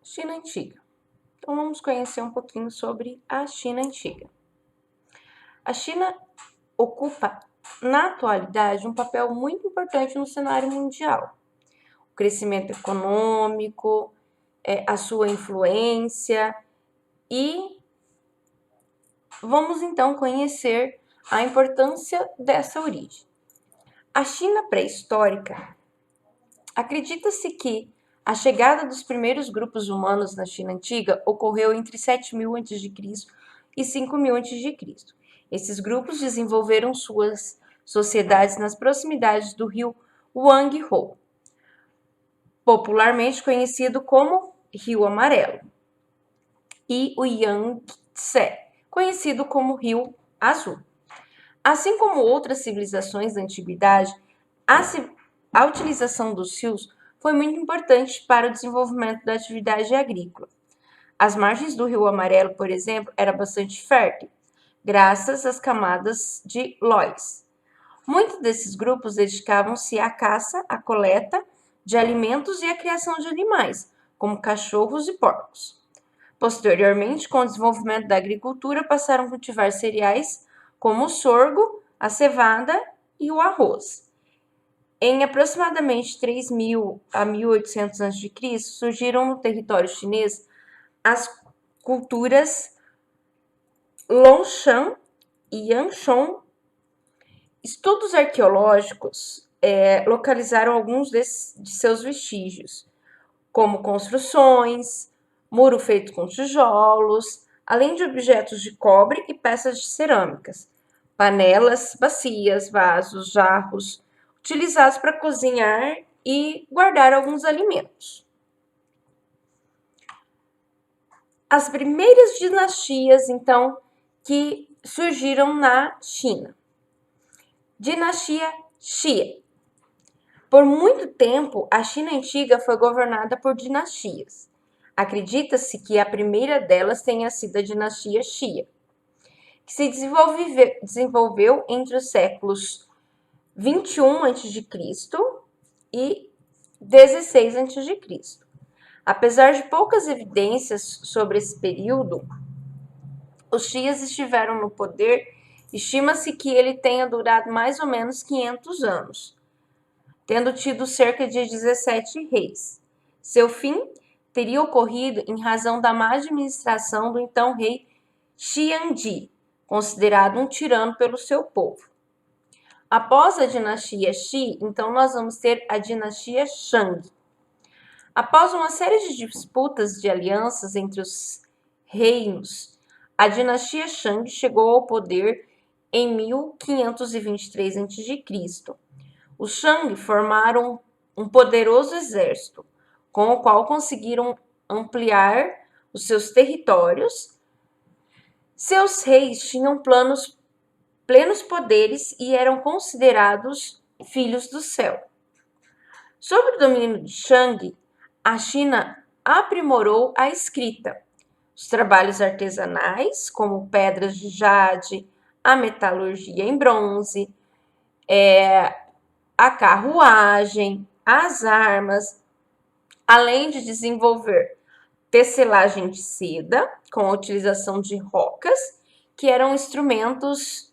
China Antiga. Então, vamos conhecer um pouquinho sobre a China Antiga. A China ocupa, na atualidade, um papel muito importante no cenário mundial. O crescimento econômico, a sua influência e vamos então conhecer a importância dessa origem. A China pré-histórica, acredita-se que a chegada dos primeiros grupos humanos na China Antiga ocorreu entre 7000 a.C. e 5000 a.C. Esses grupos desenvolveram suas sociedades nas proximidades do rio Huanghe, popularmente conhecido como Rio Amarelo, e o Yangtze, conhecido como Rio Azul. Assim como outras civilizações da antiguidade, a utilização dos rios foi muito importante para o desenvolvimento da atividade agrícola. As margens do Rio Amarelo, por exemplo, era bastante fértil, graças às camadas de lóis. Muitos desses grupos dedicavam-se à caça, à coleta de alimentos e à criação de animais, como cachorros e porcos. Posteriormente, com o desenvolvimento da agricultura, passaram a cultivar cereais como o sorgo, a cevada e o arroz. Em aproximadamente 3000 a 1800 a.C., surgiram no território chinês as culturas Longshan e Yanshong. Estudos arqueológicos localizaram alguns de seus vestígios, como construções, muro feito com tijolos, além de objetos de cobre e peças de cerâmicas, panelas, bacias, vasos, jarros, utilizados para cozinhar e guardar alguns alimentos. As primeiras dinastias, então, que surgiram na China. Dinastia Xia. Por muito tempo, a China Antiga foi governada por dinastias. Acredita-se que a primeira delas tenha sido a dinastia Xia, que se desenvolveu entre os séculos 21 a.C. e 16 a.C. Apesar de poucas evidências sobre esse período, os Xias estiveram no poder. Estima-se que ele tenha durado mais ou menos 500 anos, tendo tido cerca de 17 reis. Seu fim teria ocorrido em razão da má administração do então rei Xiangdi, considerado um tirano pelo seu povo. Após a dinastia Xi, então nós vamos ter a dinastia Shang. Após uma série de disputas de alianças entre os reinos, a dinastia Shang chegou ao poder em 1523 a.C. Os Shang formaram um poderoso exército, com o qual conseguiram ampliar os seus territórios. Seus reis tinham plenos poderes e eram considerados filhos do céu. Sob o domínio de Shang, a China aprimorou a escrita, os trabalhos artesanais, como pedras de jade, a metalurgia em bronze, a carruagem, as armas, além de desenvolver tecelagem de seda, com a utilização de rocas, que eram instrumentos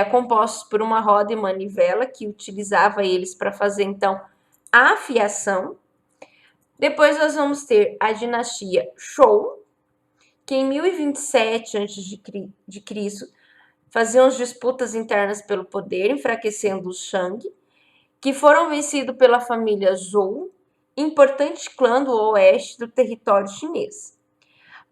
compostos por uma roda e manivela, que utilizava eles para fazer, então, a afiação. Depois nós vamos ter a dinastia Zhou, que em 1027 a.C. faziam as disputas internas pelo poder, enfraquecendo os Shang, que foram vencidos pela família Zhou, importante clã do oeste do território chinês.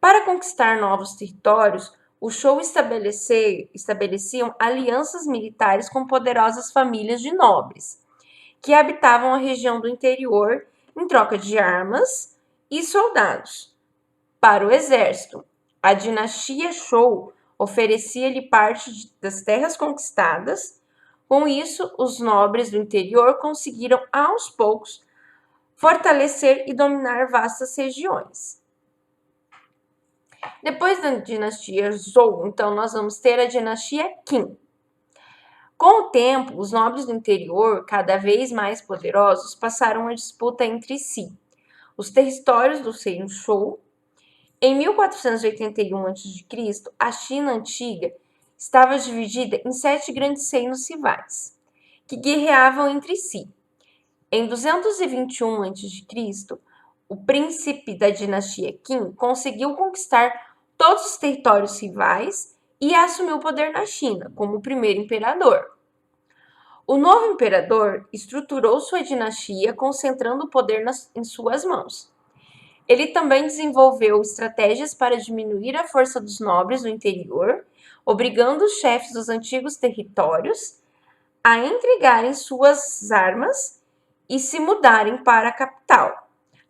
Para conquistar novos territórios, os Zhou estabeleciam alianças militares com poderosas famílias de nobres, que habitavam a região do interior em troca de armas e soldados. Para o exército, a dinastia Zhou oferecia-lhe parte das terras conquistadas. Com isso, os nobres do interior conseguiram, aos poucos, fortalecer e dominar vastas regiões. Depois da dinastia Zhou, então, nós vamos ter a dinastia Qin. Com o tempo, os nobres do interior, cada vez mais poderosos, passaram a disputa entre si. os territórios do Reino Zhou. Em 1481 a.C., a China antiga estava dividida em 7 grandes reinos rivais, que guerreavam entre si. Em 221 a.C., o príncipe da dinastia Qin conseguiu conquistar todos os territórios rivais e assumiu o poder na China como o primeiro imperador. O novo imperador estruturou sua dinastia concentrando o poder em suas mãos. Ele também desenvolveu estratégias para diminuir a força dos nobres no interior, obrigando os chefes dos antigos territórios a entregarem suas armas e se mudarem para a capital,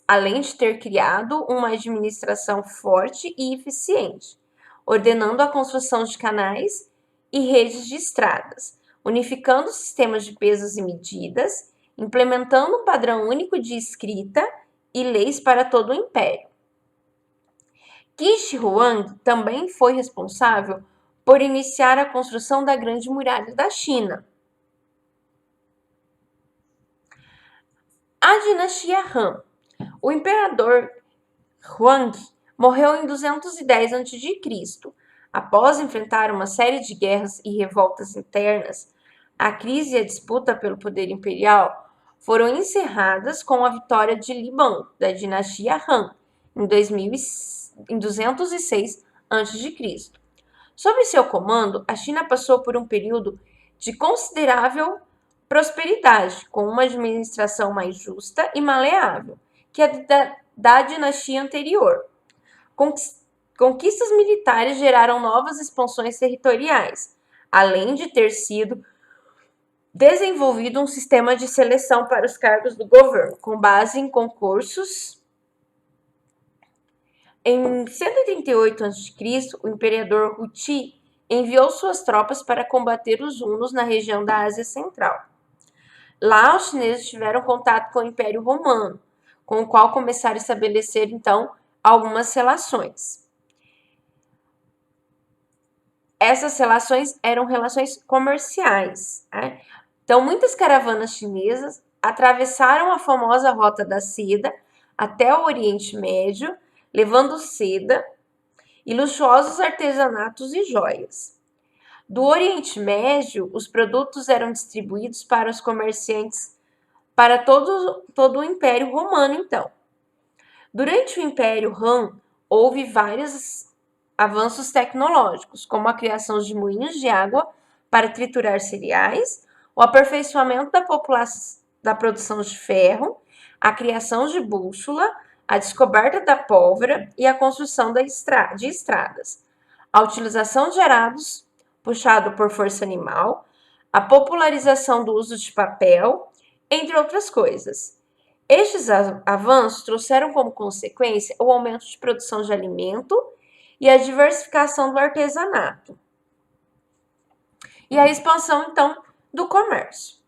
além de ter criado uma administração forte e eficiente, ordenando a construção de canais e redes de estradas, unificando sistemas de pesos e medidas, implementando um padrão único de escrita e leis para todo o império. Qin Shi Huang também foi responsável por iniciar a construção da Grande Muralha da China. A dinastia Han. O imperador Huang morreu em 210 a.C. Após enfrentar uma série de guerras e revoltas internas, a crise e a disputa pelo poder imperial foram encerradas com a vitória de Li Bang, da dinastia Han, em 206 a.C. Sob seu comando, a China passou por um período de considerável prosperidade, com uma administração mais justa e maleável que a da dinastia anterior. Conquistas militares geraram novas expansões territoriais, além de ter sido desenvolvido um sistema de seleção para os cargos do governo, com base em concursos. Em 138 a.C., o imperador Hu Qi enviou suas tropas para combater os hunos na região da Ásia Central. Lá, os chineses tiveram contato com o Império Romano, com o qual começaram a estabelecer, então, algumas relações. Essas relações eram relações comerciais, né? Então, muitas caravanas chinesas atravessaram a famosa Rota da Seda até o Oriente Médio, levando seda e luxuosos artesanatos e joias. Do Oriente Médio, os produtos eram distribuídos para os comerciantes para todo o Império Romano, então. Durante o Império Han, houve vários avanços tecnológicos, como a criação de moinhos de água para triturar cereais, o aperfeiçoamento da produção de ferro, a criação de bússola, a descoberta da pólvora e a construção de estradas, a utilização de arados puxado por força animal, a popularização do uso de papel, entre outras coisas. Estes avanços trouxeram como consequência o aumento de produção de alimento e a diversificação do artesanato. E a expansão, então, do comércio.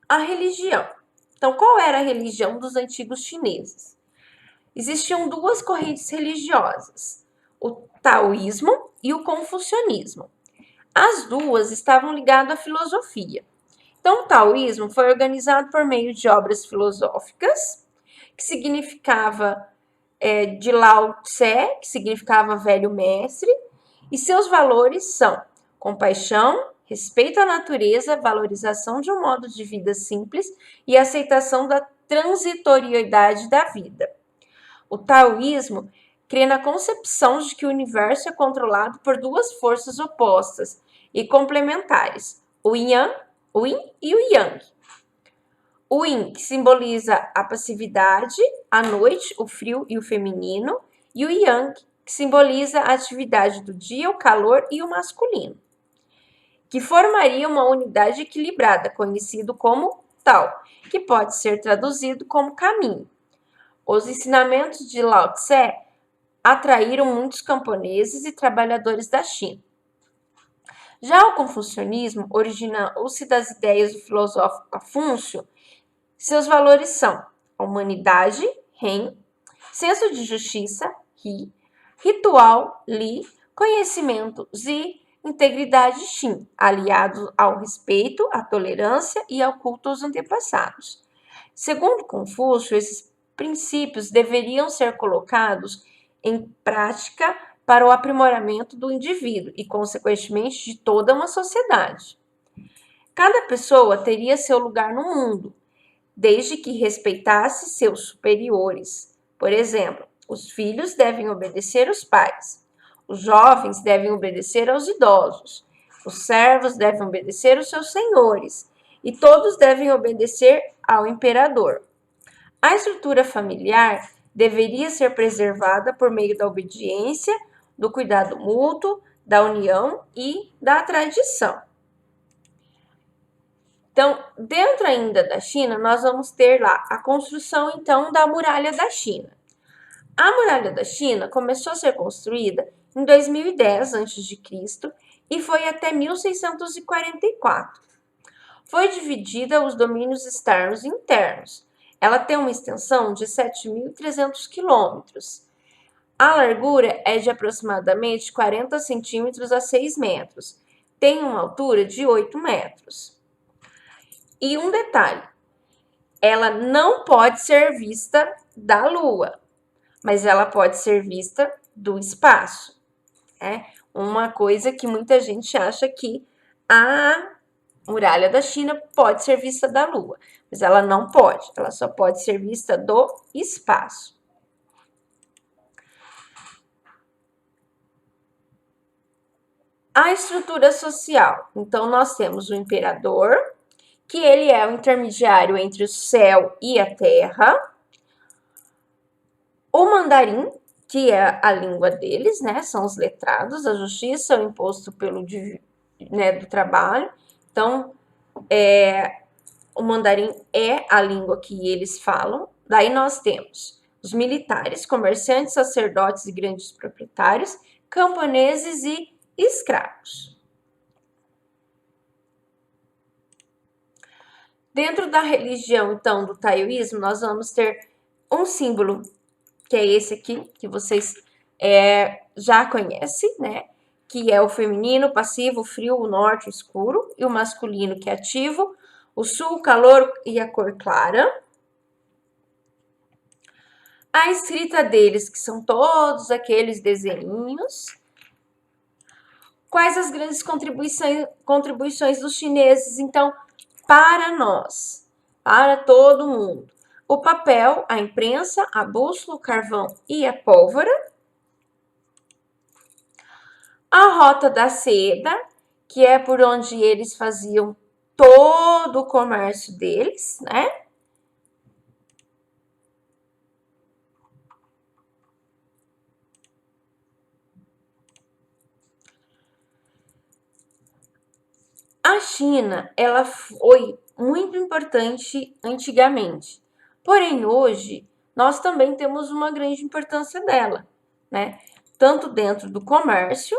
A religião. Então, qual era a religião dos antigos chineses? Existiam duas correntes religiosas, o taoísmo e o confucionismo. As duas estavam ligadas à filosofia. Então, o taoísmo foi organizado por meio de obras filosóficas, que significava de Lao Tse, que significava velho mestre, e seus valores são compaixão, respeito à natureza, valorização de um modo de vida simples e aceitação da transitoriedade da vida. O taoísmo crê na concepção de que o universo é controlado por duas forças opostas e complementares, o yin e o yang. O yin, que simboliza a passividade, a noite, o frio e o feminino, e o yang, que simboliza a atividade do dia, o calor e o masculino, que formaria uma unidade equilibrada, conhecido como Tao, que pode ser traduzido como caminho. Os ensinamentos de Lao Tse atraíram muitos camponeses e trabalhadores da China. Já o confucionismo originou-se das ideias do filósofo Confúcio. Seus valores são a humanidade, Ren, senso de justiça, Ri, ritual, Li, conhecimento, Zi, integridade, Xin, aliado ao respeito, à tolerância e ao culto aos antepassados. Segundo Confúcio, esses princípios deveriam ser colocados em prática para o aprimoramento do indivíduo e, consequentemente, de toda uma sociedade. Cada pessoa teria seu lugar no mundo, desde que respeitasse seus superiores. Por exemplo, os filhos devem obedecer os pais, os jovens devem obedecer aos idosos, os servos devem obedecer aos seus senhores, e todos devem obedecer ao imperador. A estrutura familiar deveria ser preservada por meio da obediência, do cuidado mútuo, da união e da tradição. Então, dentro ainda da China, nós vamos ter lá a construção, então, da Muralha da China. A Muralha da China começou a ser construída em 2010 a.C. e foi até 1644. Foi dividida os domínios externos e internos. Ela tem uma extensão de 7.300 quilômetros. A largura é de aproximadamente 40 centímetros a 6 metros. Tem uma altura de 8 metros. E um detalhe, ela não pode ser vista da Lua, mas ela pode ser vista do espaço. É uma coisa que muita gente acha que a Muralha da China pode ser vista da Lua, mas ela não pode, ela só pode ser vista do espaço. A estrutura social. Então, nós temos o imperador, que ele é o intermediário entre o céu e a terra. O mandarim, que é a língua deles, né? São os letrados, a justiça, o imposto pelo do trabalho. Então, o mandarim é a língua que eles falam. Daí nós temos os militares, comerciantes, sacerdotes e grandes proprietários, camponeses e escravos. Dentro da religião, então, do taoísmo, nós vamos ter um símbolo, que é esse aqui, que vocês já conhecem, né? Que é o feminino, passivo, o frio, o norte, o escuro, e o masculino, que é ativo, o sul, o calor e a cor clara. A escrita deles, que são todos aqueles desenhinhos. Quais as grandes contribuições dos chineses, então, para nós, para todo mundo? O papel, a imprensa, a bússola, o carvão e a pólvora. A rota da seda, que é por onde eles faziam todo o comércio deles, né? A China, ela foi muito importante antigamente. Porém, hoje, nós também temos uma grande importância dela, né? Tanto dentro do comércio,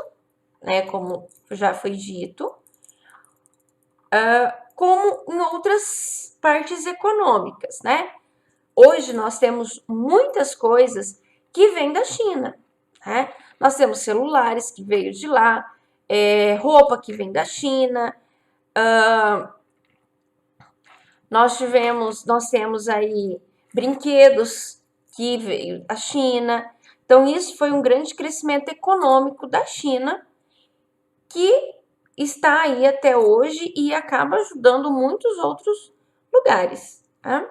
né, como já foi dito, como em outras partes econômicas, né? Hoje nós temos muitas coisas que vêm da China, né? Nós temos celulares que veio de lá, roupa que vem da China, nós temos aí brinquedos que veio da China. Então, isso foi um grande crescimento econômico da China, que está aí até hoje e acaba ajudando muitos outros lugares. Tá?